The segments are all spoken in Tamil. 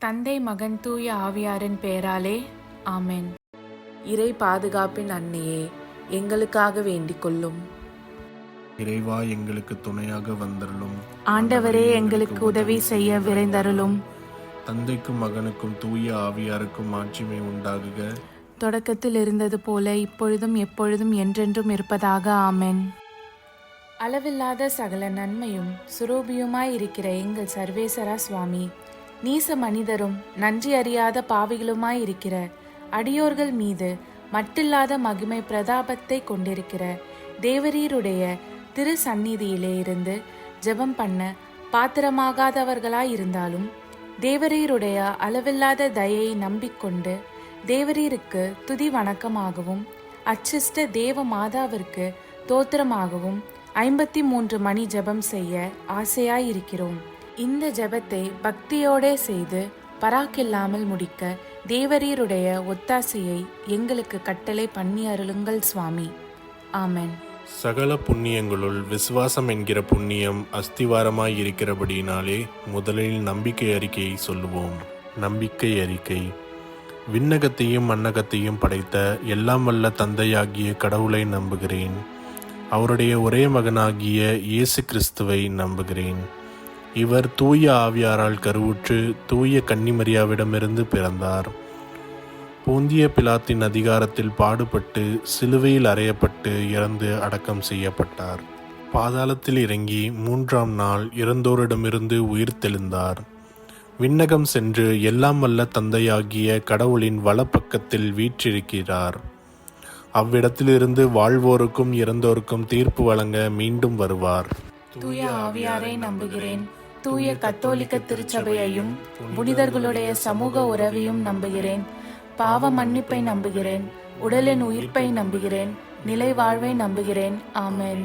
தந்தை, மகன், தூய ஆவியாரின் பெயராலே ஆமென். இறை பாதுகாப்பின் அன்னையே, எங்களுக்காக வேண்டிக் கொள்ளும். இறைவா, எங்களுக்கு துணையாக வந்தருளும். ஆண்டவரே, எங்களுக்கு உதவி செய்ய விரைந்தருளும். தந்தைக்கும் மகனுக்கும் தூய ஆவியாருக்கும் மாட்சிமை உண்டாகுக. தொடக்கத்தில் இருந்தது போல இப்பொழுதும் எப்பொழுதும் என்றென்றும் இருப்பதாக ஆமென். அளவில்லாத சகல நன்மையும் சுரூபியுமாய் இருக்கிற எங்கள் சர்வேசரா சுவாமி, நீச மனிதரும் நன்றி அறியாத பாவிகளுமாய் இருக்கிற அடியோர்கள் மீது மட்டில்லாத மகிமை பிரதாபத்தை கொண்டிருக்கிற தேவரீருடைய திரு சந்நிதியிலே இருந்து ஜெபம் பண்ண பாத்திரமாகாதவர்களாய் இருந்தாலும் தேவரீருடைய அளவில்லாத தயையை நம்பிக்கொண்டு தேவரீருக்கு துதி வணக்கமாகவும் அச்சிஷ்ட தேவ மாதாவிற்கு தோத்திரமாகவும் 53 மணி ஜெபம் செய்ய ஆசையாயிருக்கிறோம். இந்த ஜெபத்தை பக்தியோடே செய்து பராக்கில்லாமல் முடிக்க தேவரீருடைய ஒத்தாசையை எங்களுக்கு கட்டளை பண்ணி அருளுங்கள் சுவாமி. ஆமென். சகல புண்ணியங்களுள் விசுவாசம் என்கிற புண்ணியம் அஸ்திவாரமாய் இருக்கிறபடியினாலே முதலில் நம்பிக்கை அறிக்கையை சொல்லுவோம். நம்பிக்கை அறிக்கை. விண்ணகத்தையும் மண்ணகத்தையும் படைத்த எல்லாம் வல்ல தந்தையாகிய கடவுளை நம்புகிறேன். அவருடைய ஒரே மகனாகிய இயேசு கிறிஸ்துவை நம்புகிறேன். இவர் தூய ஆவியாரால் கருவுற்று தூய கன்னிமரியாவிடமிருந்து பிறந்தார். போந்திய பிலாத்தின் அதிகாரத்தில் பாடுபட்டு சிலுவையில் அறையப்பட்டு இறந்து அடக்கம் செய்யப்பட்டார். பாதாளத்தில் இறங்கி 3ஆம் நாள் இறந்தோரிடமிருந்து உயிர் தெழுந்தார். விண்ணகம் சென்று எல்லாம் வல்ல தந்தையாகிய கடவுளின் வலப்பக்கத்தில் வீற்றிருக்கிறார். அவ்விடத்திலிருந்து வாழ்வோருக்கும் இறந்தோருக்கும் தீர்ப்பு வழங்க மீண்டும் வருவார். தூய ஆவியாரை நம்புகிறேன். தூய கத்தோலிக்க திருச்சபையையும் புனிதர்களுடைய சமூக உறவையும் நம்புகிறேன். பாவ மன்னிப்பை நம்புகிறேன். உடலின் உயிர்ப்பை நம்புகிறேன். நிலை வாழ்வை நம்புகிறேன். ஆமென்.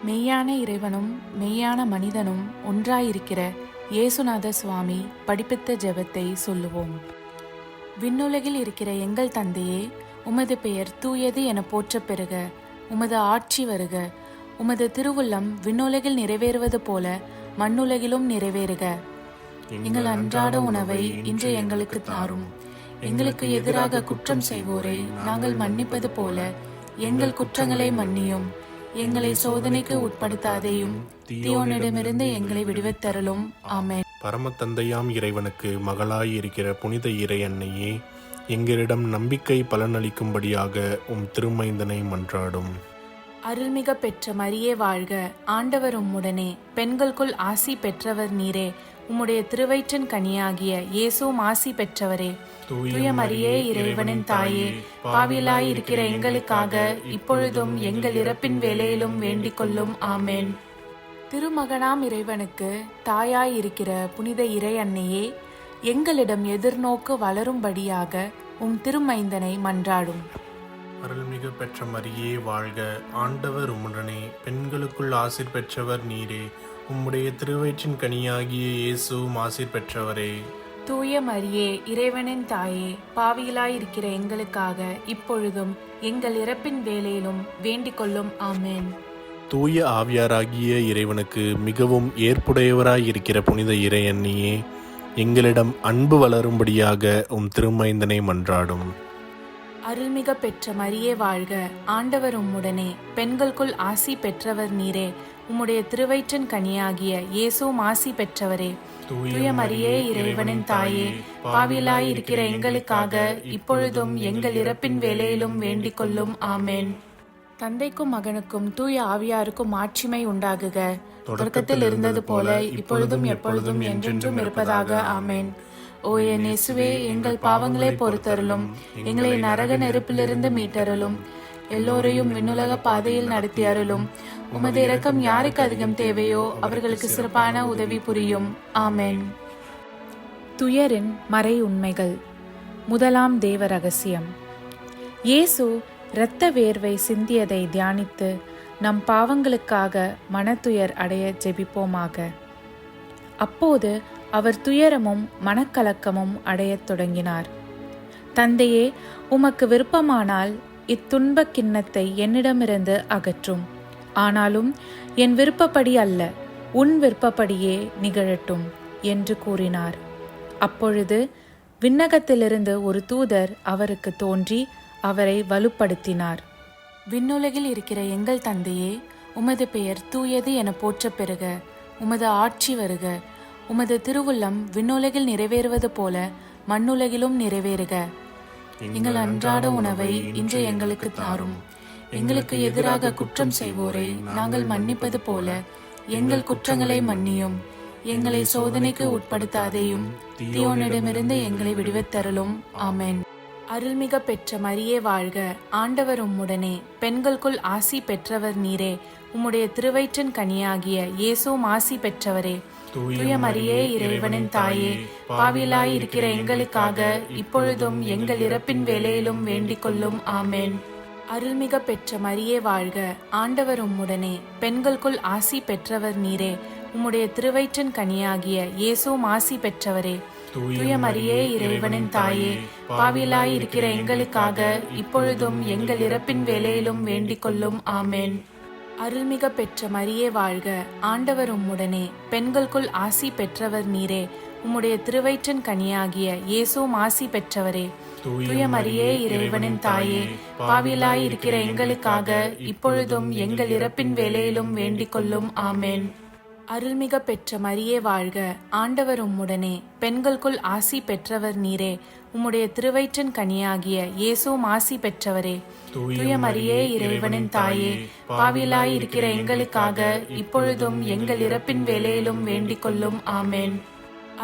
மெய்யான இறைவனும் மெய்யான மனிதனும் ஒன்றாயிருக்கிற இயேசுநாத சுவாமி படிப்பித்த ஜெபத்தை சொல்லுவோம். விண்ணுலகில் இருக்கிற எங்கள் தந்தையே, உமது பெயர் தூயது என போற்ற பெறுக. உமது ஆட்சி வருக. உமது திருவுள்ளம் விண்ணுலகில் நிறைவேறுவது போல மண்ணுலகிலும் நிறைவேறுக. எங்கள் அன்றாட உணவை இன்று எங்களுக்கு தாரும். எங்களுக்கு எதிராக குற்றம் செய்வோரை நாங்கள் மன்னிப்பது போல எங்கள் குற்றங்களை மன்னியும். எங்களை சோதனைக்கு உட்படுத்தாதேயும், தீயோனிடமிருந்து எங்களை விடுவித்தருளும். ஆமென். பரம தந்தையாம் இறைவனுக்கு மகளாய் இருக்கிற புனித இறை அன்னையே, எங்களிடம் நம்பிக்கை பலனளிக்கும்படியாக உம் திருமைந்தனை மன்றாடும். அருள்மிக பெற்ற மரியே வாழ்க. ஆண்டவர் உம்முடனே, பெண்களுக்குள் ஆசி பெற்றவர் நீரே. உம்முடைய திருவயிற்றின் கனியாகிய இயேசுவும் ஆசி பெற்றவரே. தூய மரியே, இறைவனின் தாயே, பாவியலாய் இருக்கிற எங்களுக்காக இப்பொழுதும் எங்கள் இறப்பின் வேளையிலும் வேண்டிக் கொள்ளும். ஆமென். திருமகனாம் இறைவனுக்கு தாயாய் இருக்கிற புனித இறை அன்னையே, எங்களிடம் எதிர்நோக்கு வளரும்படியாக உம் திருமைந்தனை மன்றாடும். அருள்மிகு பெற்ற மரியே வாழ்க. ஆண்டவர் உம்முடனே, பெண்களுக்குள் ஆசீர் பெற்றவர் நீரே. உம்முடைய திருவயிற்றின் கனியாகிய இயேசுவும் ஆசீர் பெற்றவரே. தூய மரியே, இறைவனின் தாயே, பாவியலாயிருக்கிற எங்களுக்காக இப்பொழுதும் எங்கள் இறப்பின் வேளையிலும் வேண்டிக் கொள்ளும். ஆமென். தூய ஆவியாராகிய இறைவனுக்கு மிகவும் ஏற்புடையவராயிருக்கிற புனித இறை அன்னியே, எங்களிடம் அன்பு வளரும்படியாக உம் திருமைந்தனை மன்றாடும். அருள்மிக பெற்ற மரியே வாழ்க. ஆண்டவர் உம்முடனே, பெண்களுக்குள் ஆசி பெற்றவர் நீரே. உம்முடைய திருவயிற்றின் கனியாகிய இயேசுவும் ஆசி பெற்றவரே. தூய மரியே, இறைவனின் தாயே, பாவியலாய் இருக்கிற எங்களுக்காக இப்பொழுதும் எங்கள் இறப்பின் வேளையிலும் வேண்டிக் கொள்ளும். ஆமென். தந்தைக்கும் மகனுக்கும் தூய ஆவியாருக்கும் மாட்சிமை உண்டாகுக. தொடக்கத்தில் இருந்தது போல இப்பொழுதும் எப்பொழுதும் என்றென்றும் இருப்பதாக. ஆமென். ஓ என் இயேசுவே, எங்கள் பாவங்களை பொறுத்தருளும். எங்களை நரக நெருப்பிலிருந்து மீட்டருளும். எல்லோரையும் விண்ணுலக பாதையில் நடத்தி அருளும். உமது இரக்கம் யாருக்கு அதிகம் தேவையோ அவர்களுக்கு சிறப்பான உதவி புரியும். ஆமென். துயரின் மறை உண்மைகள். முதலாம் தேவ ரகசியம். இயேசு இரத்த வேர்வை சிந்தியதை தியானித்து நம் பாவங்களுக்காக மனத்துயர் அடைய ஜெபிப்போமாக. அப்போது அவர் துயரமும் மனக்கலக்கமும் அடையத் தொடங்கினார். தந்தையே, உமக்கு விருப்பமானால் இத்துன்பக் கிண்ணத்தை என்னிடமிருந்து அகற்றும். ஆனாலும் என் விருப்பப்படி அல்ல, உன் விருப்பப்படியே நிகழட்டும் என்று கூறினார். அப்பொழுது விண்ணகத்திலிருந்து ஒரு தூதர் அவருக்கு தோன்றி அவரை வலுப்படுத்தினார். விண்ணுலகில் இருக்கிற எங்கள் தந்தையே, உமது பெயர் தூயது என போற்றப் பெறுக. உமது ஆட்சி வருக. உமது திருவுள்ளம் விண்ணுலகில் நிறைவேறுவது போல மண்ணுலகிலும் நிறைவேறுக. எங்கள் அன்றாட உணவை இன்று எங்களுக்கு தாரும். எங்களுக்கு எதிராக குற்றம் செய்வோரை நாங்கள் மன்னிப்பது போல எங்கள் குற்றங்களை மன்னியும். எங்களை சோதனைக்கு உட்படுத்தாதேயும், தீயோனிடமிருந்து எங்களை விடுவித்தருளும். ஆமென். அருள்மிக பெற்ற மரியே வாழ்க. ஆண்டவர் உம்முடனே, பெண்களுக்குள் ஆசி பெற்றவர் நீரே. உம்முடைய திருவயிற்றின் கனியாகிய இயேசுவும் ஆசி பெற்றவரே. தூய மரியே, இறைவனின் தாயே, பாவிலாய் இருக்கிற எங்களுக்காக இப்பொழுதும் எங்கள் இறப்பின் வேளையிலும் வேண்டிக் கொள்ளும். ஆமென். அருள்மிக பெற்ற மரியே வாழ்க. ஆண்டவர் உம்முடனே, பெண்களுக்குள் ஆசி பெற்றவர் நீரே. உம்முடைய திருவயிற்றின் கனியாகிய இயேசுவும் ஆசி பெற்றவரே. தூய மரியே, இறைவனின் தாயே, பாவிலாய் இருக்கிற எங்களுக்காக இப்பொழுதும் எங்கள் இறப்பின் வேளையிலும் வேண்டிக் கொள்ளும். ஆமென். அருள்மிக பெற்ற மரியே வாழ்க. ஆண்டவர் உம்முடனே, பெண்களுக்குள் ஆசி பெற்றவர் நீரே. உம்முடைய திருவயிற்றின் கனியாகிய இயேசுவும் ஆசி பெற்றவரே. தூய மரியே, இறைவனின் தாயே, பாவிலாய் இருக்கிற எங்களுக்காக இப்பொழுதும் எங்கள் இறப்பின் வேளையிலும் வேண்டிக் கொள்ளும். ஆமென். அருள்மிக பெற்ற மரியே வாழ்க. ஆண்டவர் உம்முடனே, பெண்களுக்குள் ஆசி பெற்றவர் நீரே. உம்முடைய திருவயிற்றின் கனியாகிய இயேசுவும் ஆசி பெற்றவரே. தூய மரியே, இறைவனின் தாயே, பாவிலாய் இருக்கிற எங்களுக்காக இப்பொழுதும் எங்கள் இறப்பின் வேளையிலும் வேண்டிக் கொள்ளும். ஆமென்.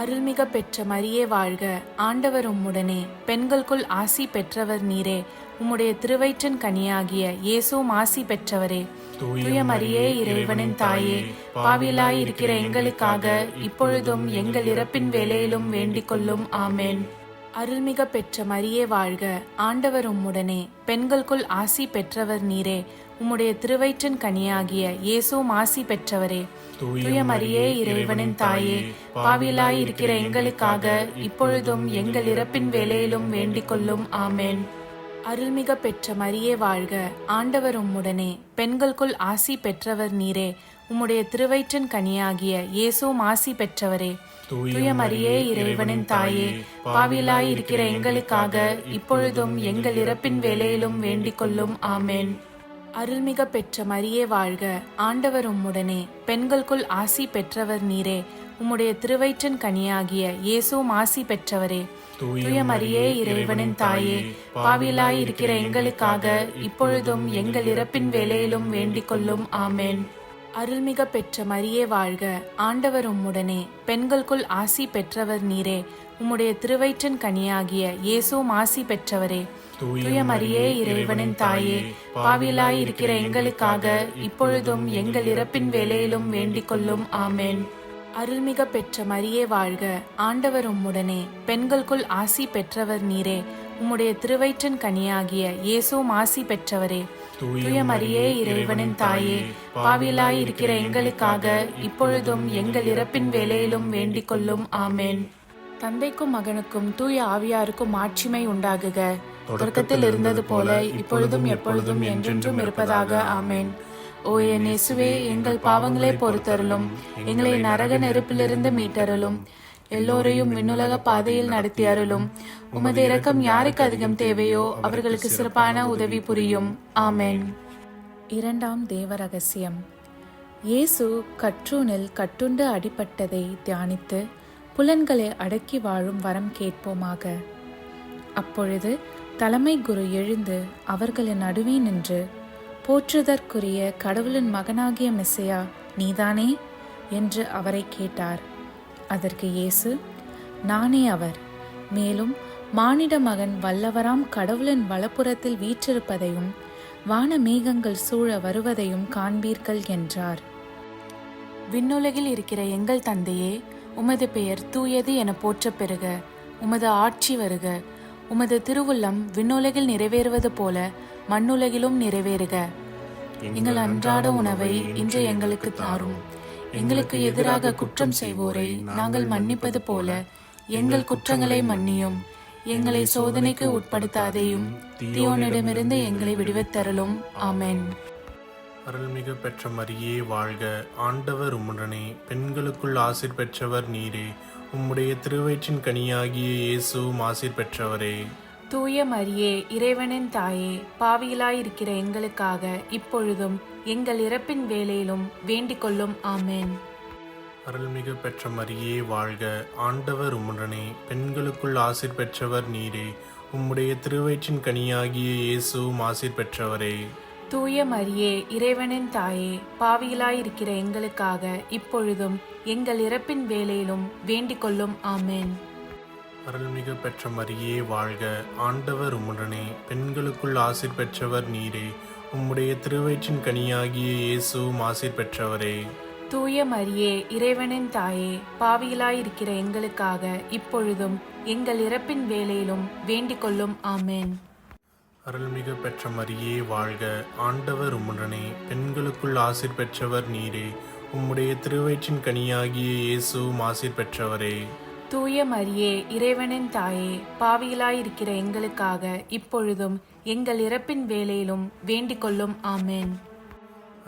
அருள்மிக பெற்ற மரியே வாழ்க. ஆண்டவர் உம்முடனே, பெண்களுக்குள் ஆசி பெற்றவர் நீரே. உம்முடைய திருவயிற்றின் கனியாகிய இயேசுவும் ஆசி பெற்றவரே. தூய மரியே, இறைவனின் தாயே, பாவிலாய் இருக்கிற எங்களுக்காக இப்பொழுதும் எங்கள் இறப்பின் வேளையிலும் வேண்டிக் கொள்ளும். ஆமென். அருள்மிக பெற்ற மரியே வாழ்க. ஆண்டவர் உம்முடனே, பெண்களுக்குள் ஆசி பெற்றவர் நீரே. உம்முடைய திருவயிற்றின் கனியாகிய இயேசுவும் ஆசி பெற்றவரே. தூய மரியே, இறைவனின் தாயே, பாவிலாய் இருக்கிற எங்களுக்காக இப்பொழுதும் எங்கள் இறப்பின் வேளையிலும் வேண்டிக் கொள்ளும். ஆமென். அருள்மிக பெற்ற மரியே வாழ்க. ஆண்டவர் உம்முடனே, பெண்களுக்குள் ஆசி பெற்றவர் நீரே. உம்முடைய திருவயிற்றின் கனியாகிய இயேசுவும் ஆசி பெற்றவரே. தூய மரியே, இறைவனின் தாயே, பாவிலாய் இருக்கிற எங்களுக்காக இப்பொழுதும் எங்கள் இறப்பின் வேளையிலும் வேண்டிக் கொள்ளும். ஆமென். அருள்மிக பெற்ற மரியே வாழ்க. ஆண்டவர் உம்முடனே, பெண்களுக்குள் ஆசி பெற்றவர் நீரே. உம்முடைய திருவயிற்றின் கனியாகிய இயேசுவும் ஆசி பெற்றவரே. தூய மரியே, இறைவனின் தாயே, பாவிலாய் இருக்கிற எங்களுக்காக இப்பொழுதும் எங்கள் இறப்பின் வேளையிலும் வேண்டிக் கொள்ளும். ஆமென். அருள்மிக பெற்ற மரியே வாழ்க. ஆண்டவர் உம்முடனே, பெண்களுக்குள் ஆசி பெற்றவர் நீரே. உம்முடைய திருவயிற்றின் கனியாகிய இயேசுவும் ஆசி பெற்றவரே. தூய மரியே, இறைவனின் தாயே, பாவிலாய் இருக்கிற எங்களுக்காக இப்பொழுதும் எங்கள் இறப்பின் வேளையிலும் வேண்டிக் கொள்ளும். ஆமென். அருள்மிக பெற்ற மரியே வாழ்க. ஆண்டவர் உம்முடனே, பெண்களுக்குள் ஆசி பெற்றவர் நீரே. உம்முடைய திருவயிற்றின் கனியாகிய இயேசுவும் ஆசி பெற்றவரே. தூய மரியே, இறைவனின் தாயே, பாவிலாய் இருக்கிற எங்களுக்காக இப்பொழுதும் எங்கள் இறப்பின் வேளையிலும் வேண்டிக் கொள்ளும். ஆமென். தந்தைக்கும் மகனுக்கும் தூய ஆவியாருக்கும் மாட்சிமை உண்டாகுக. தொடக்கத்தில் இருந்தது போல இப்பொழுதும் எப்பொழுதும் என்றென்றும் இருப்பதாக. ஆமென். ஓ என் இயேசுவே, எங்கள் பாவங்களை பொறுத்தருளும். எங்களை நரக நெருப்பிலிருந்து மீட்டருளும். எல்லோரையும் விண்ணுலக பாதையில் நடத்தி அருளும். உமது இரக்கம் யாருக்கு அதிகம் தேவையோ அவர்களுக்கு சிறப்பான உதவி புரியும். ஆமென். இரண்டாம் தேவ ரகசியம். இயேசு கற்றூனில் கட்டுண்டு அடிபட்டதை தியானித்து புலன்களை அடக்கி வாழும் வரம் கேட்போமாக. அப்பொழுது தலைமை குரு எழுந்து அவர்களின் நடுவே நின்று, போற்றுதற்குரிய கடவுளின் மகனாகிய மெஸ்ஸியா நீதானே என்று அவரை கேட்டார். அதற்கு இயேசு, நானே அவர். மேலும் மானிட மகன் வல்லவராம் கடவுளின் வலப்புறத்தில் வீற்றிருப்பதையும் வான மேகங்கள் சூழ வருவதையும் காண்பீர்கள் என்றார். விண்ணுலகில் இருக்கிற எங்கள் தந்தையே, உமது பெயர் தூயது என போற்றப் பெறுக. உமது ஆட்சி வருக. உமது திருவுள்ளம் விண்ணுலகில் நிறைவேறுவது போல மண்ணுலகிலும் நிறைவேறுக. எங்கள் அன்றாட உணவை இன்று எங்களுக்கு தாரும். எங்களுக்கு எதிராக குற்றம் செய்வோரை நாங்கள் மன்னிப்பது போல எங்கள் குற்றங்களை மன்னியும். எங்களை சோதனைக்கு உட்படுத்தாதேயும், தீயோனிடமிருந்து எங்களை விடுவித்தருளும். ஆமென். அருள்மிகு பெற்ற மரியே வாழ்க, ஆண்டவர் உம்முடனே, பெண்களுக்குள் ஆசீர் பெற்றவர் நீரே. உம்முடைய திருவயிற்றின் கனியாகிய இயேசுவும் ஆசீர் பெற்றவரே. தூய மரியே, இறைவனின் தாயே, பாவிகளாயிருக்கிற எங்களுக்காக இப்பொழுதும் எங்கள் இறப்பின் வேளையிலும் வேண்டிக் கொள்ளும். ஆமென். அருள்மிகு பெற்ற மரியே வாழ்க, ஆண்டவர் உம்முடனே, பெண்களுக்குள் ஆசீர் பெற்றவர் நீரே. உம்முடைய திருவயிற்றின் கனியாகிய இயேசுவும் ஆசீர் பெற்றவரே. தூய மரியே, இறைவனின் தாயே, பாவிகளாயிருக்கிற எங்களுக்காக இப்பொழுதும் எங்கள் இறப்பின் வேளையிலும் வேண்டிக் கொள்ளும். ஆமென். அருள்மிகு பெற்ற மரியே வாழ்க, ஆண்டவர் உம்முடனே, பெண்களுக்குள் ஆசீர் பெற்றவர் நீரே. உம்முடைய திருவயிற்றின் கனியாகிய இயேசுவும் ஆசீர் பெற்றவரே. தூய மரியே, இறைவனின் தாயே, பாவிகளாயிருக்கிற எங்களுக்காக இப்பொழுதும் எங்கள் இறப்பின் வேளையிலும் வேண்டிக் கொள்ளும். ஆமென். அருள்மிகு பெற்ற மரியே வாழ்க, ஆண்டவர் உம்முடனே, பெண்களுக்குள் ஆசீர் பெற்றவர் நீரே. உம்முடைய திருவயிற்றின் கனியாகிய இயேசுவும் ஆசீர் பெற்றவரே. தூய மரியே, இறைவனின் தாயே, பாவிகளாயிருக்கிற எங்களுக்காக இப்பொழுதும் எங்கள் இறப்பின் வேளையிலும் வேண்டிக் கொள்ளும். ஆமென்.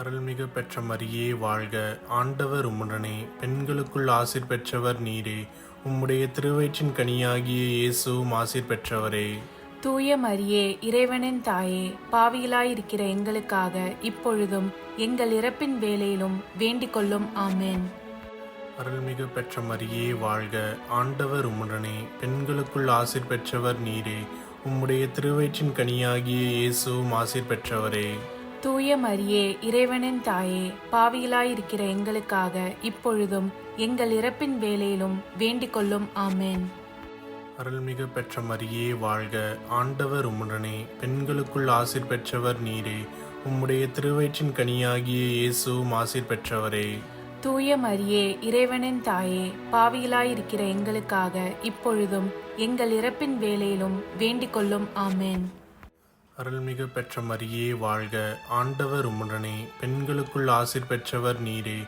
அருள்மிகு பெற்ற மரியே வாழ்க, ஆண்டவர் உம்முடனே, பெண்களுக்குள் ஆசீர் பெற்றவர் நீரே. உம்முடைய திருவயிற்றின் கனியாகிய இயேசுவும் ஆசீர் பெற்றவரே. தூய மரியே, இறைவனின் தாயே, பாவிகளாயிருக்கிற எங்களுக்காக இப்பொழுதும் எங்கள் இறப்பின் வேளையிலும் வேண்டிக் கொள்ளும். ஆமென். அருள்மிகு பெற்ற மரியே வாழ்க, ஆண்டவர் உம்முடனே, பெண்களுக்குள் ஆசீர் பெற்றவர் நீரே. உம்முடைய திருவயிற்றின் கனியாகிய இயேசுவும் ஆசீர் பெற்றவரே. தூய மரியே, இறைவனின் தாயே, பாவிகளாயிருக்கிற எங்களுக்காக இப்பொழுதும் எங்கள் இறப்பின் வேளையிலும் வேண்டிக் கொள்ளும். ஆமென். அருள்மிகு பெற்ற மரியே வாழ்க, ஆண்டவர் உம்முடனே, பெண்களுக்குள் ஆசீர் பெற்றவர் நீரே. உம்முடைய திருவயிற்றின் கனியாகிய இயேசுவும் ஆசீர் பெற்றவரே. தூய மரியே, இறைவனின் தாயே, பாவிகளாயிருக்கிற எங்களுக்காக இப்பொழுதும் எங்கள் இறப்பின் வேளையிலும் வேண்டிக் கொள்ளும். ஆமென். அருள்மிகு பெற்ற மரியே வாழ்க, ஆண்டவர் உம்முடனே, பெண்களுக்குள் ஆசீர் பெற்றவர் நீரே.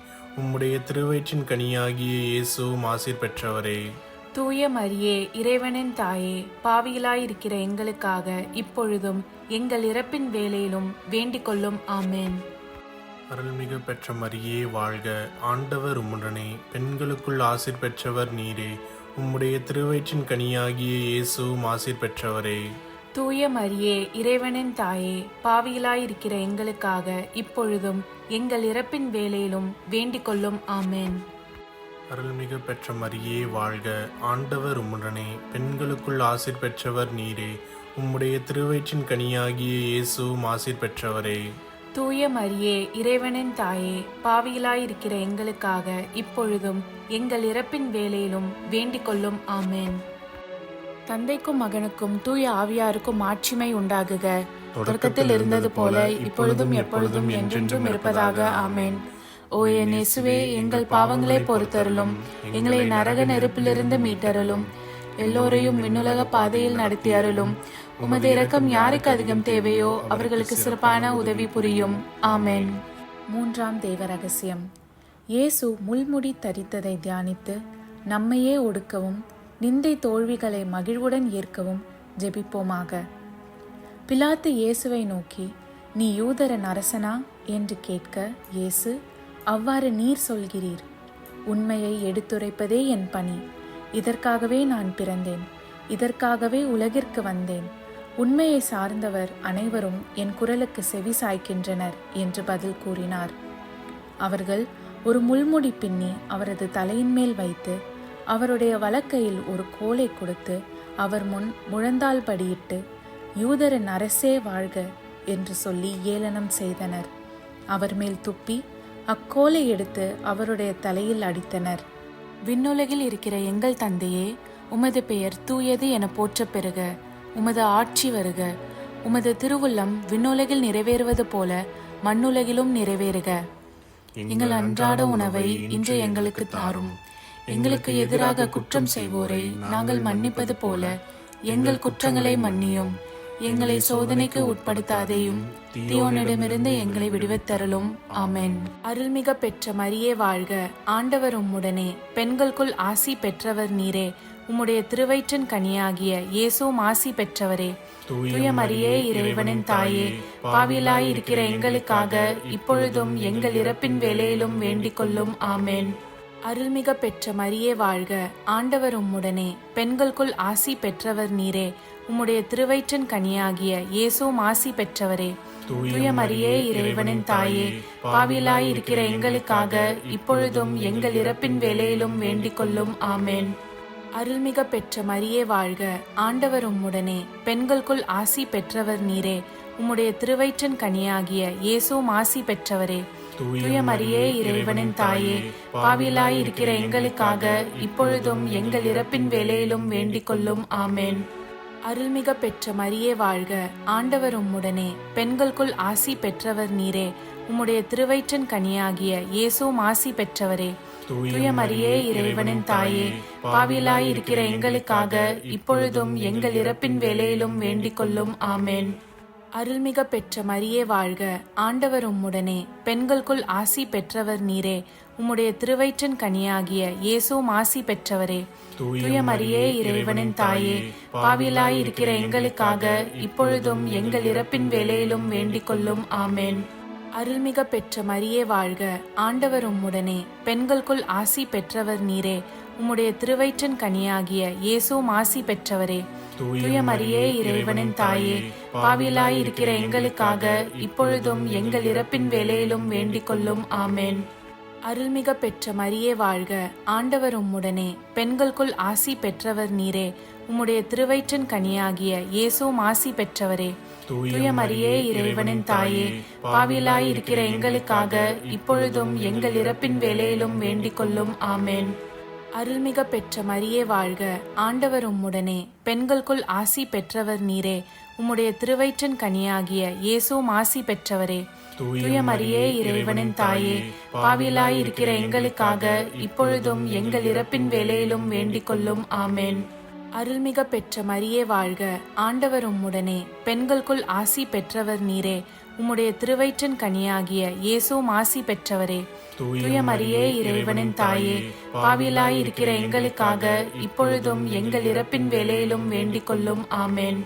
உம்முடைய திருவயிற்றின் கனியாகிய இயேசுவும் ஆசீர் பெற்றவரே. தூய மரியே, இறைவனின் தாயே, பாவிகளாயிருக்கிற எங்களுக்காக இப்பொழுதும் எங்கள் இறப்பின் வேளையிலும் வேண்டிக் கொள்ளும். ஆமென். அருள்மிகு பெற்ற மரியே வாழ்க, ஆண்டவர் உம்முடனே, பெண்களுக்குள் ஆசீர் பெற்றவர் நீரே. உம்முடைய திருவயிற்றின் கனியாகிய இயேசுவும் ஆசீர் பெற்றவரே. தூய மரியே, இறைவனின் தாயே, பாவிகளாயிருக்கிற எங்களுக்காக இப்பொழுதும் எங்கள் இறப்பின் வேளையிலும் வேண்டிக் கொள்ளும். ஆமென். அருள்மிகு பெற்ற மரியே வாழ்க, ஆண்டவர் உம்முடனே, பெண்களுக்குள் ஆசீர் பெற்றவர் நீரே. உம்முடைய திருவயிற்றின் கனியாகிய இயேசுவும் ஆசீர் பெற்றவரே. தூய மரியே, இறைவனின் தாயே, பாவிகளாயிருக்கிற எங்களுக்காக இப்பொழுதும் எங்கள் இறப்பின் வேளையிலும் வேண்டிக் கொள்ளும். ஆமென். தந்தைக்கும் மகனுக்கும் தூய ஆவியாருக்கும் ஆட்சிமை உண்டாகுக. தொடக்கத்தில் இருந்தது போல இப்பொழுதும் எப்பொழுதும் என்றென்றும் இருப்பதாக. ஆமென். ஓ என் இயேசுவே, எங்கள் பாவங்களை பொறுத்தருளும், எங்களை நரக நெருப்பிலிருந்து மீட்டருளும், எல்லோரையும் விண்ணுலக பாதையில் நடத்தி அருளும். உமது இரக்கம் யாருக்கு அதிகம் தேவையோ அவர்களுக்கு சிறப்பான உதவி புரியும். ஆமென். மூன்றாம் தேவ ரகசியம். இயேசு முள்முடி தரித்ததை தியானித்து நம்மையே ஒடுக்கவும் நிந்தை தோல்விகளை மகிழ்வுடன் ஏற்கவும் ஜெபிப்போமாக. பிலாத்து இயேசுவை நோக்கி, நீ யூதரின் அரசனா என்று கேட்க, இயேசு, அவ்வாறு நீர் சொல்கிறீர். உண்மையை எடுத்துரைப்பதே என் பணி. இதற்காகவே நான் பிறந்தேன், இதற்காகவே உலகிற்கு வந்தேன். உண்மையை சார்ந்தவர் அனைவரும் என் குரலுக்கு செவி சாய்க்கின்றனர் என்று பதில் கூறினார். அவர்கள் ஒரு முள்முடி பின்னி அவரது தலையின் மேல் வைத்து அவருடைய வலக்கையில் ஒரு கோலை கொடுத்து அவர் முன் முழந்தாள் படியிட்டு, யூதரின் அரசே வாழ்க என்று சொல்லி ஏளனம் செய்தனர். அவர் மேல் துப்பி அக்கோலை எடுத்து அவருடைய தலையில் அடித்தனர். விண்ணுலகில் இருக்கிற எங்கள் தந்தையே, உமது பெயர் தூயது என போற்றப் பெறுக. உமது ஆட்சி வருக. உமது திருவுள்ளம் விண்ணுலகில் நிறைவேறுவது போல மண்ணுலகிலும் நிறைவேறுக. எங்கள் அன்றாட உணவை இன்று எங்களுக்கு தாரும். எங்களுக்கு எதிராக குற்றம் செய்வோரை நாங்கள் மன்னிப்பது போல எங்கள் குற்றங்களை மன்னியும். எங்களை சோதனைக்கு உட்படுத்தாதேயும், தீயோனிடமிருந்து எங்களை விடுவித்தருளும். ஆமென். அருள்மிக பெற்ற மரியே வாழ்க, ஆண்டவர் உம்முடனே, பெண்களுக்குள் ஆசி பெற்றவர் நீரே. உம்முடைய திருவயிற்றின் கனியாகிய இயேசுவும் ஆசி பெற்றவரே. தூய மரியே, இறைவனின் தாயே, பாவிகளாய் இருக்கிற எங்களுக்காக இப்பொழுதும் எங்கள் இறப்பின் வேளையிலும் வேண்டிக் கொள்ளும். ஆமென். அருள்மிக பெற்ற மரியே வாழ்க, ஆண்டவர் உம்முடனே, பெண்களுக்குள் ஆசி பெற்றவர் நீரே. உம்முடைய திருவயிற்றின் கனியாகிய இயேசுவும் ஆசி பெற்றவரே. தூய மரியே, இறைவனின் தாயே, பாவிகளாய் இருக்கிற எங்களுக்காக இப்பொழுதும் எங்கள் இறப்பின் வேளையிலும் வேண்டிக் கொள்ளும். ஆமென். அருள்மிக பெற்ற மரியே வாழ்க, ஆண்டவர் உம்முடனே, பெண்களுக்குள் ஆசி பெற்றவர் நீரே. உம்முடைய திருவயிற்றின் கனியாகிய இயேசுவும் ஆசி பெற்றவரே. தூய மரியே, இறைவனின் தாயே, பாவிகளாய் இருக்கிற எங்களுக்காக இப்பொழுதும் எங்கள் இறப்பின் வேளையிலும் வேண்டிக் கொள்ளும். ஆமென். அருள்மிக பெற்ற மரியே வாழ்க, ஆண்டவர் உம்முடனே, பெண்களுக்குள் ஆசி பெற்றவர் நீரே. உம்முடைய திருவயிற்றின் கனியாகிய இயேசுவும் ஆசி பெற்றவரே. தூய மரியே, இறைவனின் தாயே, பாவிகளாய் இருக்கிற எங்களுக்காக இப்பொழுதும் எங்கள் இறப்பின் வேளையிலும் வேண்டிக் கொள்ளும். ஆமென். அருள்மிக பெற்ற மரியே வாழ்க, ஆண்டவர் உம்முடனே, பெண்களுக்குள் ஆசி பெற்றவர் நீரே. உம்முடைய திருவயிற்றின் கனியாகிய இயேசுவும் ஆசி பெற்றவரே. தூய மரியே, இறைவனின் தாயே, பாவிகளாய் இருக்கிற எங்களுக்காக இப்பொழுதும் எங்கள் இறப்பின் வேளையிலும் வேண்டிக் கொள்ளும். ஆமென். அருள்மிக பெற்ற மரியே வாழ்க, ஆண்டவர் உம்முடனே, பெண்களுக்குள் ஆசி பெற்றவர் நீரே. உம்முடைய திருவயிற்றின் கனியாகிய இயேசுவும் ஆசி பெற்றவரே. தூய மரியே, இறைவனின் தாயே, பாவிகளாய் இருக்கிற எங்களுக்காக இப்பொழுதும் எங்கள் இறப்பின் வேளையிலும் வேண்டிக் கொள்ளும். ஆமென். அருள்மிக பெற்ற மரியே வாழ்க, ஆண்டவர் உம்முடனே, பெண்களுக்குள் ஆசி பெற்றவர் நீரே. உம்முடைய திருவயிற்றின் கனியாகிய இயேசுவும் ஆசி பெற்றவரே. தூய மரியே, இறைவனின் தாயே, பாவிகளாய் இருக்கிற எங்களுக்காக இப்பொழுதும் எங்கள் இறப்பின் வேளையிலும் வேண்டிக் கொள்ளும். ஆமென். அருள்மிக பெற்ற மரியே வாழ்க, ஆண்டவர் உம்முடனே, பெண்களுக்குள் ஆசி பெற்றவர் நீரே. உம்முடைய திருவயிற்றின் கனியாகிய இயேசுவும் ஆசி பெற்றவரே. தூய மரியே, இறைவனின் தாயே, பாவிகளாய் இருக்கிற எங்களுக்காக இப்பொழுதும் எங்கள் இறப்பின் வேளையிலும் வேண்டிக் கொள்ளும். ஆமென். அருள்மிக பெற்ற மரியே வாழ்க, ஆண்டவர் உம்முடனே, பெண்களுக்குள் ஆசி பெற்றவர் நீரே. உம்முடைய திருவயிற்றின் கனியாகிய இயேசுவும் ஆசி பெற்றவரே. தூய மரியே, இறைவனின் தாயே, பாவிகளாய் இருக்கிற எங்களுக்காக இப்பொழுதும் எங்கள் இறப்பின் வேளையிலும் வேண்டிக் கொள்ளும். ஆமென்.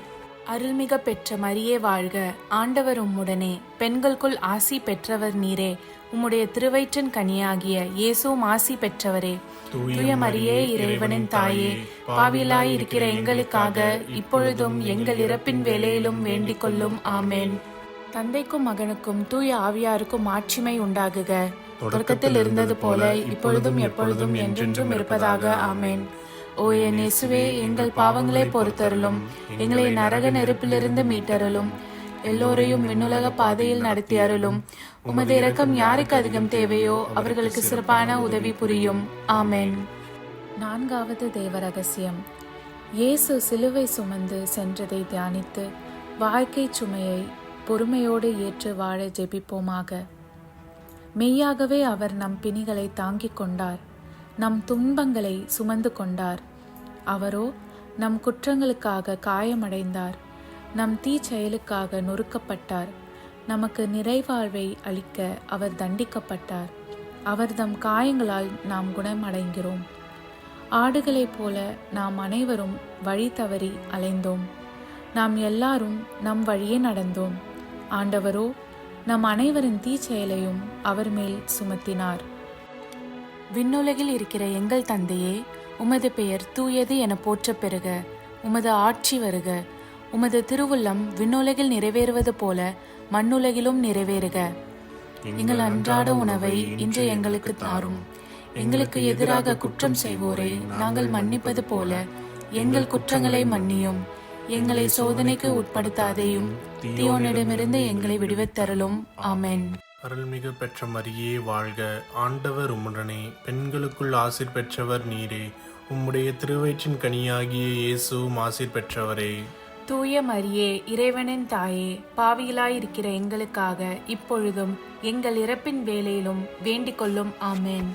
அருள்மிக பெற்ற மரியே வாழ்க, ஆண்டவர் உம்முடனே, பெண்களுக்குள் ஆசி பெற்றவர் நீரே. உம்முடைய திருவயிற்றின் கனியாகிய இயேசுவும் ஆசி பெற்றவரே. தூய மரியே, இறைவனின் தாயே, பாவிகளாய் இருக்கிற எங்களுக்காக இப்பொழுதும் எங்கள் இறப்பின் வேளையிலும் வேண்டிக் கொள்ளும். ஆமென். தந்தைக்கும் மகனுக்கும் தூய ஆவியாருக்கும் மாட்சிமை உண்டாகுக. தொடக்கத்தில் இருந்தது போல இப்பொழுதும் எப்பொழுதும் என்றென்றும் இருப்பதாக. ஆமென். ஓ என் இயேசுவே, எங்கள் பாவங்களை பொறுத்தருளும், எங்களை நரக நெருப்பிலிருந்து மீட்டருளும், எல்லோரையும் விண்ணுலக பாதையில் நடத்தி அருளும். உமது இரக்கம் யாருக்கு அதிகம் தேவையோ அவர்களுக்கு சிறப்பான உதவி புரியும். ஆமென். 4வது தேவ ரகசியம். இயேசு சிலுவை சுமந்து சென்றதை தியானித்து வாழ்க்கை சுமையை பொறுமையோடு ஏற்று வாழ ஜெபிப்போமாக. மெய்யாகவே அவர் நம் பிணிகளை தாங்கிக் கொண்டார், நம் துன்பங்களை சுமந்து கொண்டார். அவரோ நம் குற்றங்களுக்காக காயமடைந்தார், நம் தீச்செயலுக்காக நொறுக்கப்பட்டார். நமக்கு நிறைவாழ்வை அளிக்க அவர் தண்டிக்கப்பட்டார். அவர் தம் காயங்களால் நாம் குணமடைகிறோம். ஆடுகளைப் போல நாம் அனைவரும் வழி தவறி அலைந்தோம். நாம் எல்லாரும் நம் வழியே நடந்தோம். ஆண்டவரோ நம் அனைவரின் தீச்செயலையும் அவர் மேல் சுமத்தினார். விண்ணுலகில் இருக்கிற எங்கள் தந்தையே, உமது பெயர் தூயது என போற்றப் பெறுக. உமது ஆட்சி வருக. உமது திருவுள்ளம் விண்ணுலகில் நிறைவேறுவது போல மண்ணுலகிலும் நிறைவேறுக. எங்கள் அன்றாட உணவை இன்று எங்களுக்கு தாரும். எங்களுக்கு எதிராக குற்றம் செய்வோரை நாங்கள் மன்னிப்பது போல எங்கள் குற்றங்களை மன்னியும். எங்களை சோதனைக்கு உட்படுத்தாதேயும், தீயோனிடமிருந்து எங்களை விடுவித்தருளும். ஆமென். அருள்மிகு பெற்ற மரியே வாழ்க, ஆண்டவர் உம்முடனே, பெண்களுக்குள் ஆசீர் பெற்றவர் நீரே. உம்முடைய திருவயிற்றின் கனியாகிய இயேசுவும் ஆசீர் பெற்றவரே. தூய மரியே, இறைவனின் தாயே, பாவிகளாயிருக்கிற எங்களுக்காக இப்பொழுதும் எங்கள் இறப்பின் வேளையிலும் வேண்டிக் கொள்ளும். ஆமென்.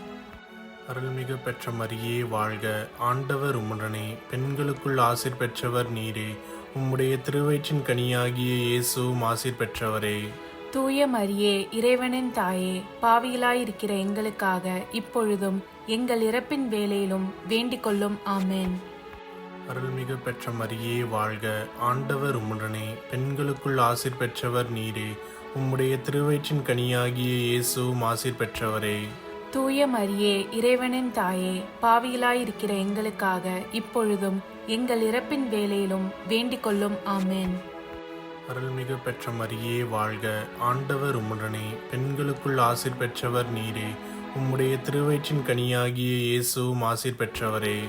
அருள்மிகு பெற்ற மரியே வாழ்க, ஆண்டவர் உம்முடனே, பெண்களுக்குள் ஆசீர் பெற்றவர் நீரே. உம்முடைய திருவயிற்றின் கனியாகிய இயேசுவும் ஆசீர் பெற்றவரே. தூய மரியே, இறைவனின் தாயே, பாவிகளாயிருக்கிற எங்களுக்காக இப்பொழுதும் எங்கள் இறப்பின் வேளையிலும் வேண்டிக் கொள்ளும். ஆமென். அருள்மிகு பெற்ற மரியே வாழ்க, ஆண்டவர் உம்முடனே, பெண்களுக்குள் ஆசீர் பெற்றவர் நீரே. உம்முடைய திருவயிற்றின் கனியாகிய இயேசுவும் ஆசீர் பெற்றவரே. தூய மரியே, இறைவனின் தாயே, பாவிகளாயிருக்கிற எங்களுக்காக இப்பொழுதும் எங்கள் இறப்பின் வேளையிலும் வேண்டிக் கொள்ளும். ஆமென். அருள்மிகு பெற்ற மரியே வாழ்க, ஆண்டவர் உம்முடனே, பெண்களுக்குள் ஆசீர் பெற்றவர் நீரே. உம்முடைய திருவயிற்றின் கனியாகிய இயேசுவும் ஆசீர் பெற்றவரே.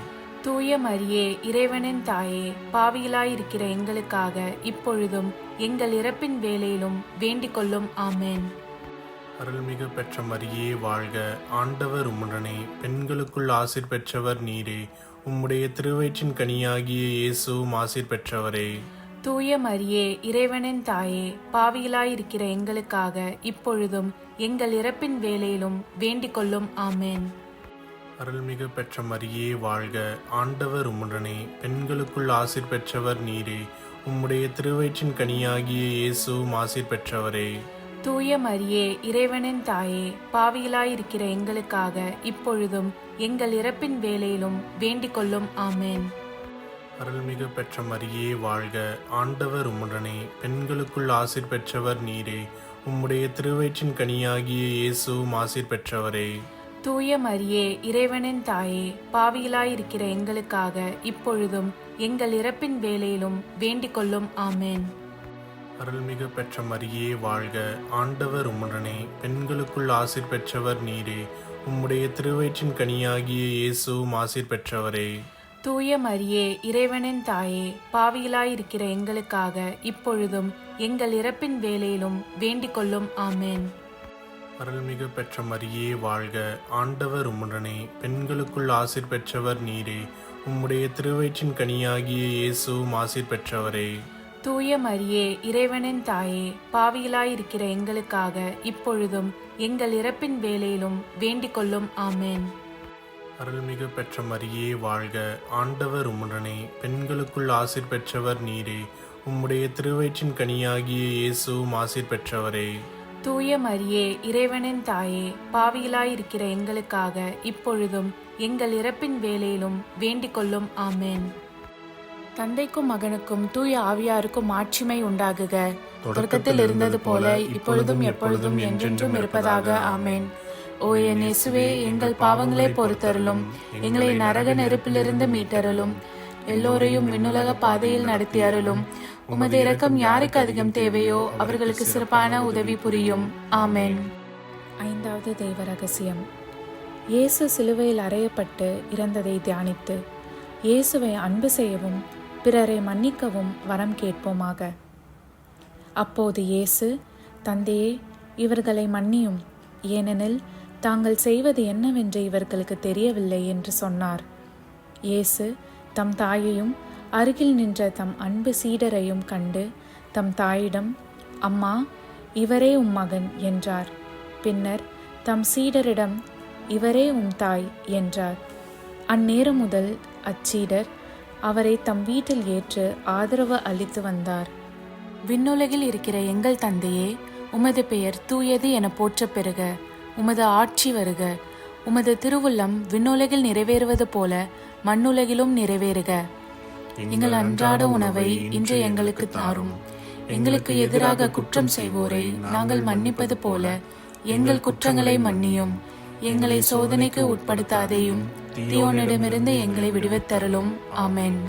தூய மரியே, இறைவனின் தாயே, பாவிகளாயிருக்கிற எங்களுக்காக இப்பொழுதும் எங்கள் இறப்பின் வேளையிலும் வேண்டிக் கொள்ளும். ஆமென். அருள்மிகு பெற்ற மரியே வாழ்க, ஆண்டவர் உம்முடனே, பெண்களுக்குள் ஆசீர் பெற்றவர் நீரே. உம்முடைய திருவயிற்றின் கனியாகிய இயேசுவும் ஆசீர் பெற்றவரே. தூய மரியே, இறைவனின் தாயே, பாவிகளாயிருக்கிற எங்களுக்காக இப்பொழுதும் எங்கள் இறப்பின் வேளையிலும் வேண்டிக் கொள்ளும். ஆமென். அருள்மிகு பெற்ற மரியே வாழ்க, ஆண்டவர் உம்முடனே, பெண்களுக்குள் ஆசீர் பெற்றவர் நீரே. உம்முடைய திருவயிற்றின் கனியாகிய இயேசுவும் ஆசீர் பெற்றவரே. தூய மரியே, இறைவனின் தாயே, பாவிகளாயிருக்கிற எங்களுக்காக இப்பொழுதும் எங்கள் இறப்பின் வேளையிலும் வேண்டிக் கொள்ளும். ஆமென். அருள்மிகு பெற்ற மரியே வாழ்க, ஆண்டவர் உம்முடனே, பெண்களுக்குள் ஆசீர் பெற்றவர் நீரே. உம்முடைய திருவயிற்றின் கனியாகிய இயேசுவும் ஆசீர் பெற்றவரே. தூய மரியே, இறைவனின் தாயே, பாவிகளாயிருக்கிற எங்களுக்காக இப்பொழுதும் எங்கள் இறப்பின் வேளையிலும் வேண்டிக் கொள்ளும். ஆமென். அருள்மிகு பெற்ற மரியே வாழ்க, ஆண்டவர் உம்முடனே, பெண்களுக்குள் ஆசீர் பெற்றவர் நீரே. உம்முடைய திருவயிற்றின் கனியாகிய இயேசுவும் ஆசீர் பெற்றவரே. தூய மரியே, இறைவனின் தாயே, பாவிகளாயிருக்கிற எங்களுக்காக இப்பொழுதும் எங்கள் இறப்பின் வேளையிலும் வேண்டிக் கொள்ளும். ஆமென். அருள்மிகு பெற்ற மரியே வாழ்க, ஆண்டவர் உம்முடனே, பெண்களுக்குள் ஆசீர் பெற்றவர் நீரே. உம்முடைய திருவயிற்றின் கனியாகிய இயேசுவும் ஆசீர் பெற்றவரே. தூய மரியே, இறைவனின் தாயே, பாவிகளாயிருக்கிற எங்களுக்காக இப்பொழுதும் எங்கள் இறப்பின் வேளையிலும் வேண்டிக் கொள்ளும். ஆமென். அருள்மிகு பெற்ற மரியே வாழ்க, ஆண்டவர் உம்முடனே, பெண்களுக்குள் ஆசீர் பெற்றவர் நீரே. உம்முடைய திருவயிற்றின் கனியாகிய இயேசுவும் ஆசீர் பெற்றவரே. தூய மரியே, இறைவனின் தாயே, பாவிகளாயிருக்கிற எங்களுக்காக இப்பொழுதும் எங்கள் இறப்பின் வேளையிலும் வேண்டிக் கொள்ளும். ஆமென். தந்தைக்கும் மகனுக்கும் தூய ஆவியாருக்கும் மாட்சிமை உண்டாகுக. தொடக்கத்தில் இருந்தது போல இப்பொழுதும் எப்பொழுதும் என்றென்றும் இருப்பதாக. ஆமென். ஓ என் இயேசுவே, எங்கள் பாவங்களை பொறுத்தருளும், எங்களை நரக நெருப்பிலிருந்து மீட்டருளும், எல்லோரையும் விண்ணுலக பாதையில் நடத்தி அருளும். உமது இரக்கம் யாருக்கு அதிகம் தேவையோ அவர்களுக்கு சிறப்பான உதவி புரியும். ஆமென். ஐந்தாவது தெய்வ ரகசியம். இயேசு சிலுவையில் அறையப்பட்டு இறந்ததை தியானித்து இயேசுவை அன்பு செய்யவும் பிறரை மன்னிக்கவும் வரம் கேட்போமாக. அப்போது இயேசு, தந்தையே, இவர்களை மன்னியும், ஏனெனில் தாங்கள் செய்வது என்னவென்று இவர்களுக்கு தெரியவில்லை என்று சொன்னார். இயேசு தம் தாயையும் அருகில் நின்ற தம் அன்பு சீடரையும் கண்டு தம் தாயிடம், அம்மா, இவரே உம் மகன் என்றார். பின்னர் தம் சீடரிடம், இவரே உம் தாய் என்றார். அந்நேரம் முதல் அச்சீடர் அவரை தம் வீட்டில் ஏற்று ஆதரவு அளித்து வந்தார். விண்ணுலகில் இருக்கிற எங்கள் தந்தையே, உமது பெயர் தூயது என போற்றப் பெறுக. உமது ஆட்சி வருக. உமது திருவுள்ளம் விண்ணுலகில் நிறைவேறுவது போல மண்ணுலகிலும் நிறைவேறுக. எங்கள் அன்றாட உணவை இன்று எங்களுக்கு தாரும். எங்களுக்கு எதிராக குற்றம் செய்வோரை நாங்கள் மன்னிப்பது போல எங்கள் குற்றங்களை மன்னியும். எங்களை சோதனைக்கு உட்படுத்தாதேயும், தீயோனிடமிருந்து எங்களை விடுவித்தருளும். ஆமென்.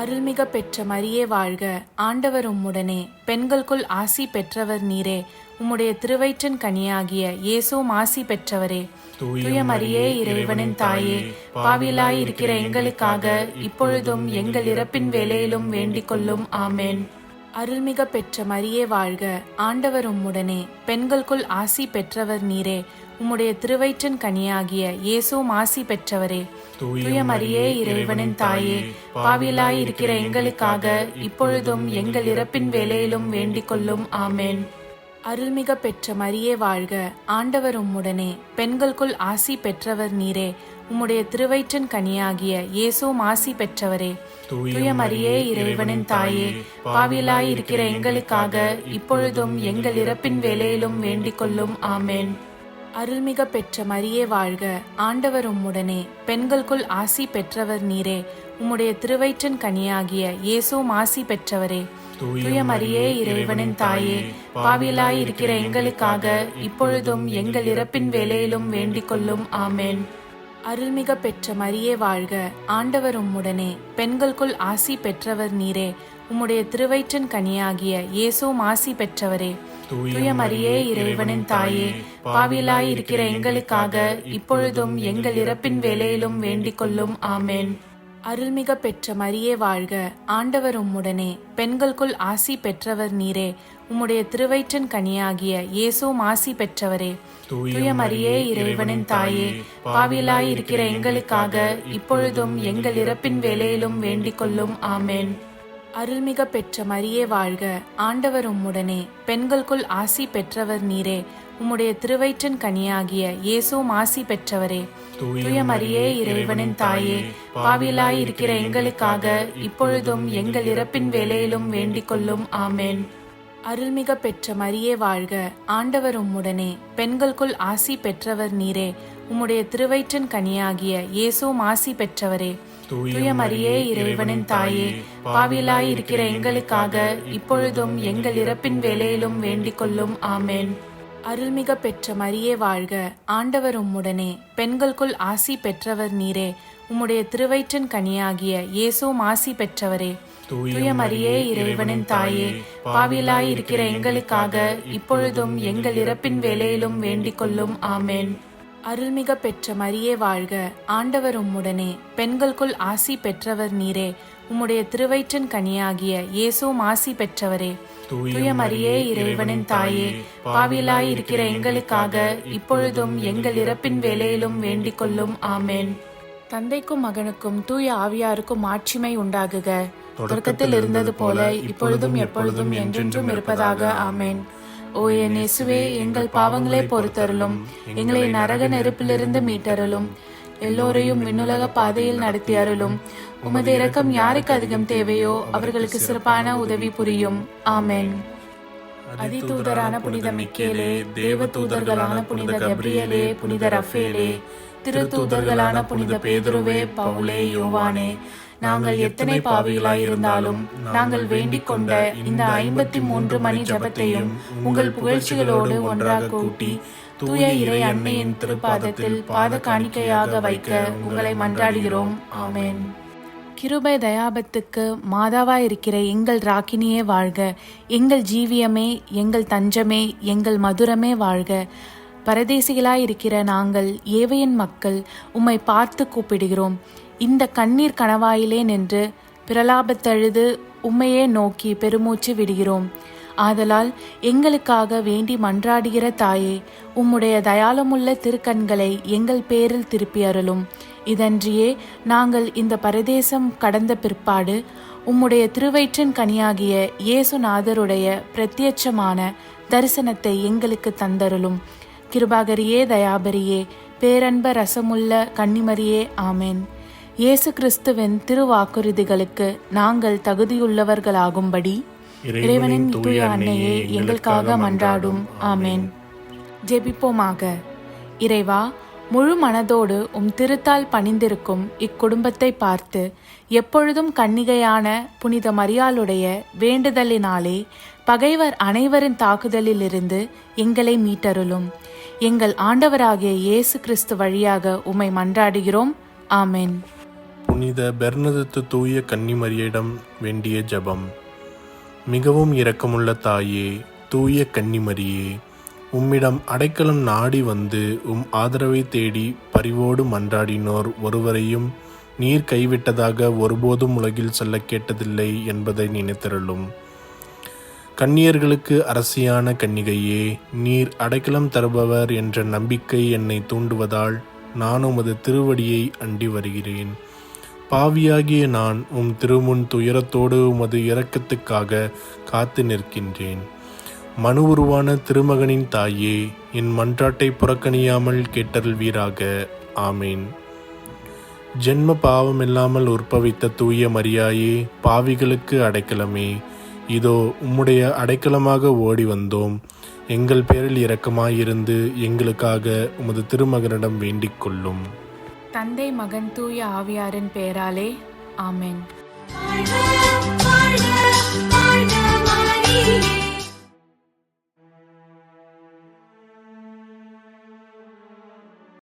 அருள்மிக பெற்ற மரியே வாழ்க, ஆண்டவர் உம்முடனே, பெண்களுக்குள் ஆசி பெற்றவர் நீரே. உம்முடைய திருவயிற்றின் கனியாகிய இயேசுவும் ஆசி பெற்றவரே. தூய மரியே, இறைவனின் தாயே, பாவிகளாயிருக்கிற எங்களுக்காக இப்பொழுதும் எங்கள் இறப்பின் வேளையிலும் வேண்டிக் கொள்ளும். ஆமென். அருள்மிக பெற்ற மரியே வாழ்க, ஆண்டவர் உம்முடனே, பெண்களுக்குள் ஆசி பெற்றவர் நீரே. உம்முடைய திருவயிற்றின் கனியாகிய இயேசுவும் ஆசி பெற்றவரே. தூய மரியே, இறைவனின் தாயே, பாவிகளாயிருக்கிற எங்களுக்காக இப்பொழுதும் எங்கள் இறப்பின் வேளையிலும் வேண்டிக் கொள்ளும். ஆமென். அருள்மிக பெற்ற மரியே வாழ்க, ஆண்டவர் உம்முடனே, பெண்களுக்குள் ஆசி பெற்றவர் நீரே. உம்முடைய திருவயிற்றின் கனியாகிய இயேசுவும் ஆசி பெற்றவரே. தூய மரியே, இறைவனின் தாயே, பாவிகளாயிருக்கிற எங்களுக்காக இப்பொழுதும் எங்கள் இறப்பின் வேளையிலும் வேண்டிக் கொள்ளும். ஆமென். அருள்மிக பெற்ற மரியே வாழ்க, ஆண்டவர் உம்முடனே, பெண்களுக்குள் ஆசி பெற்றவர் நீரே. உம்முடைய திருவயிற்றின் கனியாகிய இயேசுவும் ஆசி பெற்றவரே. தூய மரியே, இறைவனின் தாயே, பாவியலாய் இருக்கிற எங்களுக்காக இப்பொழுதும் எங்கள் இறப்பின் வேளையிலும் வேண்டிக் கொள்ளும். ஆமேன். அருள்மிக பெற்ற மரியே வாழ்க, ஆண்டவர் உம்முடனே, பெண்களுக்குள் ஆசி பெற்றவர் நீரே. உம்முடைய திருவயிற்றின் கனியாகிய இயேசுவும் ஆசி பெற்றவரே. தூய மரியே, இறைவனின் தாயே, பாவியலாய் இருக்கிற எங்களுக்காக இப்பொழுதும் எங்கள் இறப்பின் வேளையிலும் வேண்டிக் கொள்ளும். ஆமேன். அருள்மிக பெற்ற மரியே வாழ்க, ஆண்டவர் உம்முடனே, பெண்களுக்குள் ஆசி பெற்றவர் நீரே. உம்முடைய திருவயிற்றின் கனியாகிய இயேசுவும் ஆசி பெற்றவரே. தூய மரியே, இறைவனின் தாயே, பாவியலாய் இருக்கிற எங்களுக்காக இப்பொழுதும் எங்கள் இறப்பின் வேளையிலும் வேண்டிக் கொள்ளும். ஆமேன். அருள்மிக பெற்ற மரியே வாழ்க, ஆண்டவர் உம்முடனே, பெண்களுக்குள் ஆசி பெற்றவர் நீரே. உம்முடைய திருவயிற்றின் கனியாகிய இயேசுவும் ஆசி பெற்றவரே. தூய மரியே, இறைவனின் தாயே, பாவியலாய் இருக்கிற எங்களுக்காக இப்பொழுதும் எங்கள் இறப்பின் வேளையிலும் வேண்டிக் கொள்ளும். ஆமேன். அருள்மிக பெற்ற மரியே வாழ்க, ஆண்டவர் உம்முடனே, பெண்களுக்குள் ஆசி பெற்றவர் நீரே. உம்முடைய திருவயிற்றின் கனியாகிய இயேசுவும் ஆசி பெற்றவரே. தூய மரியே, இறைவனின் தாயே, பாவியலாய் இருக்கிற எங்களுக்காக இப்பொழுதும் எங்கள் இறப்பின் வேளையிலும் வேண்டிக் கொள்ளும். ஆமேன். அருள்மிக பெற்ற மரியே வாழ்க, ஆண்டவர் உம்முடனே, பெண்களுக்குள் ஆசி பெற்றவர் நீரே. உம்முடைய திருவயிற்றின் கனியாகிய இயேசுவும் ஆசி பெற்றவரே. தூய மரியே, இறைவனின் தாயே, பாவியலாய் இருக்கிற எங்களுக்காக இப்பொழுதும் எங்கள் இறப்பின் வேளையிலும் வேண்டிக் கொள்ளும். ஆமேன். அருள்மிக பெற்ற மரியே வாழ்க, ஆண்டவர் உம்முடனே, பெண்களுக்குள் ஆசி பெற்றவர் நீரே. உம்முடைய திருவயிற்றின் கனியாகிய இயேசுவும் ஆசி பெற்றவரே. தூய மரியே, இறைவனின் தாயே, பாவியலாய் இருக்கிற எங்களுக்காக இப்பொழுதும் எங்கள் இறப்பின் வேளையிலும் வேண்டிக் கொள்ளும். ஆமேன். தந்தைக்கும் மகனுக்கும் தூய ஆவியாருக்கும் மாட்சிமை உண்டாகுக. தொடக்கத்தில் இருந்தது போல இப்பொழுதும் எப்பொழுதும் என்றென்றும் இருப்பதாக. ஆமேன். ஓ என் இயேசுவே, எங்கள் பாவங்களை பொறுத்தருளும், எங்களை நரக நெருப்பிலிருந்து மீட்டருளும், எல்லோரையும் விண்ணுலக பாதையில் நடத்தி அருளும். உமது இரக்கம் யாருக்கு அதிகம் தேவையோ அவர்களுக்கு சிறப்பான உதவி புரியும். ஆமேன். அதிதூதரான புனித மிக்கேலே, தேவ தூதர்களான புனித கப்ரியேலே, புனித ரஃபேலே, திருத்தூதர்களான புனித பேதுருவே, பவுலே, யோவானே, நாங்கள் எத்தனை பாவிகளாய் இருந்தாலும் நாங்கள் வேண்டிக் கொண்ட இந்த 53 மணி ஜபத்தையும் உங்கள் புகழ்ச்சிகளோடு ஒன்றாக கூட்டி தூய இறை அன்னையின் திருப்பாதத்தில் பாத காணிக்கையாக வைக்க உங்களை மன்றாடுகிறோம். ஆமேன். கிருபை தயாபத்துக்கு மாதாவாய் இருக்கிற எங்கள் ராக்கினியே வாழ்க. எங்கள் ஜீவியமே, எங்கள் தஞ்சமே, எங்கள் மதுரமே வாழ்க. பரதேசிகளாய் இருக்கிற நாங்கள் ஏவையின் மக்கள் உம்மை பார்த்து கூப்பிடுகிறோம். இந்த கண்ணீர் கணவாயிலே நின்று பிரலாபத்தழுது உம்மையே நோக்கி பெருமூச்சு விடுகிறோம். ஆதலால் எங்களுக்காக வேண்டி மன்றாடுகிற தாயே, உம்முடைய தயாளமுள்ள திருக்கண்களை எங்கள் பேரில் திருப்பி அருளும். இதன்றியே நாங்கள் இந்த பரதேசம் கடந்த பிற்பாடு உம்முடைய திருவயிற்றின் கனியாகிய இயேசுநாதருடைய பிரத்யட்சமான தரிசனத்தை எங்களுக்கு தந்தருளும். கிருபாகரியே, தயாபரியே, பேரன்ப ரசமுள்ள கன்னிமரியே, ஆமேன். இயேசு கிறிஸ்துவின் திருவாக்குறுதிகளுக்கு நாங்கள் தகுதியுள்ளவர்களாகும்படி இறைவனின் தூய அன்னையே எங்களுக்காக மன்றாடும். ஆமேன். ஜெபிப்போமாக. இறைவா, முழு மனதோடு உம் திருத்தால் பணிந்திருக்கும் இக்குடும்பத்தை பார்த்து எப்பொழுதும் கன்னிகையான புனித மரியாளுடைய வேண்டுதலினாலே பகைவர் அனைவரின் தாக்குதலிலிருந்து எங்களை மீட்டருளும். எங்கள் ஆண்டவராகிய இயேசு கிறிஸ்து வழியாக உம்மை மன்றாடுகிறோம். ஆமேன். புனித பெர்னதத்து தூய கன்னிமரியிடம் வேண்டிய ஜெபம். மிகவும் இரக்கமுள்ள தாயே, தூய கன்னிமரியே, உம்மிடம் அடைக்கலம் நாடி வந்து உம் ஆதரவை தேடி பரிவோடு மன்றாடினோர் ஒருவரையும் நீர் கைவிட்டதாக ஒருபோதும் உலகில் சொல்ல கேட்டதில்லை என்பதை நினைத்தருளும். கன்னியர்களுக்கு அரசியான கன்னிகையே, நீர் அடைக்கலம் தருபவர் என்ற நம்பிக்கை என்னை தூண்டுவதால் நான் உமது திருவடியை அண்டி வருகிறேன். பாவியாகிய நான் உம் திருமுன் துயரத்தோடு உமது இரக்கத்துக்காக காத்து நிற்கின்றேன். மனு உருவான திருமகனின் தாயே, என் மன்றாட்டை புறக்கணியாமல் கேட்டருள்வீராக. ஆமேன். ஜென்ம பாவமில்லாமல் உற்பவித்த தூய மரியாயே, பாவிகளுக்கு அடைக்கலமே, இதோ உம்முடைய அடைக்கலமாக ஓடி வந்தோம். எங்கள் பேரில் இரக்கமாயிருந்து எங்களுக்காக உமது திருமகனிடம் வேண்டிக் கொள்ளும். தந்தை, மகன், தூய ஆவியாரின் பெயராலே ஆமென். வாழ்க, வாழ்க, வாழ்க மரியே.